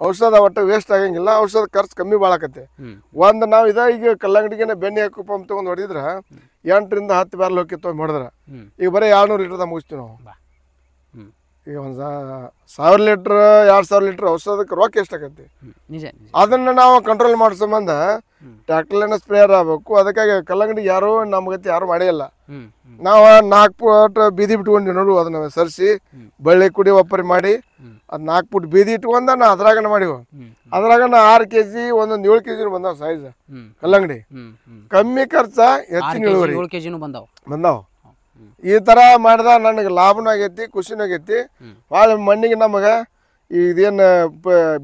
ಔಷಧ ಒಟ್ಟು ವೇಸ್ಟ್ ಆಗಂಗಿಲ್ಲ. ಔಷಧ ಖರ್ಚು ಕಮ್ಮಿ ಬಾಳಕತ್ತೆ. ಒಂದು ನಾವು ಈಗ ಕಲ್ಲಂಗಡಿಗೆ ಬೆಣ್ಣೆ ಹಾಕೋ ಪಂಪ್ ತೊಗೊಂಡು ಹೊಡಿದ್ರೆ 8 ರಿಂದ 10 ಬ್ಯಾರಲ್ ಹೋಗಿತ್ತು ಹೊಡೆದ್ರೆ. ಈಗ ಬರೀ 200 ಲೀಟರ್ದಾಗ ಮುಗಿಸ್ತೀವಿ ನಾವು. ಈಗ ಒಂದು 1000 ಲೀಟ್ರ್ 2000 ಲೀಟ್ರ್ ಔಷಧಕ್ಕೆ ರೊಕ್ಕ ಎಷ್ಟಾಗತ್ತೆ. ಅದನ್ನ ನಾವು ಕಂಟ್ರೋಲ್ ಮಾಡೋ ಸಂಬಂಧ ಟ್ಯಾಕ್ಟರ್ಲೇನ ಸ್ಪ್ರೇಯರ್ ಆಗ್ಬೇಕು. ಅದಕ್ಕಾಗಿ ಕಲ್ಲಂಗಡಿ ಯಾರು ನಮ್ಮ ಗತಿ ಯಾರು ಮಾಡಿಲ್ಲ. ನಾವು 4 ಫುಟ್ ಬೀದಿ ಬಿಟ್ಕೊಂಡ್ವಿ ನೋಡು, ಅದನ್ನ ಸರಿಸಿ ಬಳ್ಳಿ ಕುಡಿ ಒಪ್ಪರಿ ಮಾಡಿ ಅದು 4 ಫುಟ್ ಬೀದಿ ಇಟ್ಕೊಂಡ ನಾ ಅದ್ರಾಗನ ಮಾಡಿವು. ಅದ್ರಾಗ 6 kg ಒಂದೊಂದು 7 kg ಬಂದಾವ ಸೈಜ್ ಕಲ್ಲಂಗಡಿ. ಕಮ್ಮಿ ಖರ್ಚ ಹೆಚ್ಚಿನ ಇಳುವರಿ ಬಂದಾವ. ಈ ತರ ಮಾಡಿದ ನನಗೆ ಲಾಭನೂ ಆಗೈತಿ, ಖುಷಿನೂ ಆಗೈತಿ. ಭಾಳ ಮಣ್ಣಿಗೆ ನಮಗೆ ಇದೇನು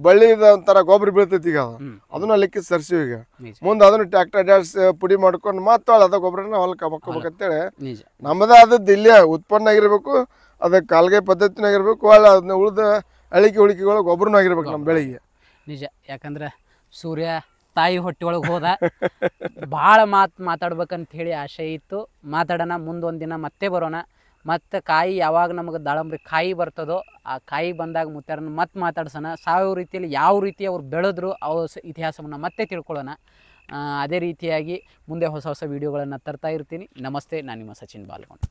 ಬಳ್ಳಿದ ಒಂಥರ ಗೊಬ್ಬರ ಬೀಳ್ತೈತಿ. ಈಗ ಅದನ್ನ ಲಿಕ್ಕಿ ಸರ್ಸಿವಿ. ಈಗ ಮುಂದೆ ಅದನ್ನು ಟ್ಯಾಕ್ಟರ್ ಡ್ಯಾಡ್ಸ್ ಪುಡಿ ಮಾಡ್ಕೊಂಡು ಮತ್ತೆ ಅದ ಗೊಬ್ಬರನ ಹೊಲಕ್ಕೆ ಹಾಕೋಬೇಕಂತೇಳಿ ನಮ್ಮದ ಅದದ್ದು ಇಲ್ಲೇ ಉತ್ಪನ್ನ ಆಗಿರ್ಬೇಕು, ಅದಕ್ಕೆ ಕಾಲ್ಗೈ ಪದ್ಧತಿನಾಗಿರ್ಬೇಕು, ಅದನ್ನ ಉಳಿದ ಉಳಿಕೆಗಳು ಗೊಬ್ಬರನೂ ಆಗಿರ್ಬೇಕು ನಮ್ಮ ಬೆಳೆಗೆ. ನಿಜ. ಯಾಕಂದ್ರೆ ಸೂರ್ಯ ತಾಯಿ ಹೊಟ್ಟೆ ಒಳಗೆ ಹೋದ. ಭಾಳ ಮಾತಾಡ್ಬೇಕಂತ ಹೇಳಿ ಆಸೆ ಇತ್ತು. ಮಾತಾಡೋಣ, ಮುಂದೊಂದು ದಿನ ಮತ್ತೆ ಬರೋಣ. ಮತ್ತು ಕಾಯಿ ಯಾವಾಗ ನಮಗೆ ದಾಳಂಬ್ರಿ ಕಾಯಿ ಬರ್ತದೋ ಆ ಕಾಯಿ ಬಂದಾಗ ಮುತ್ತಾರನ್ನ ಮತ್ತೆ ಮಾತಾಡ್ಸೋಣ. ಸಾವಯವ ರೀತಿಯಲ್ಲಿ ಯಾವ ರೀತಿ ಅವ್ರು ಬೆಳೆದ್ರು ಅವ್ರ ಇತಿಹಾಸವನ್ನು ಮತ್ತೆ ತಿಳ್ಕೊಳ್ಳೋಣ. ಅದೇ ರೀತಿಯಾಗಿ ಮುಂದೆ ಹೊಸ ಹೊಸ ವೀಡಿಯೋಗಳನ್ನು ತರ್ತಾ ಇರ್ತೀನಿ. ನಮಸ್ತೆ, ನಾನು ನಿಮ್ಮ ಸಚಿನ್ ಬಾಲ್ಗೊಂಡ್.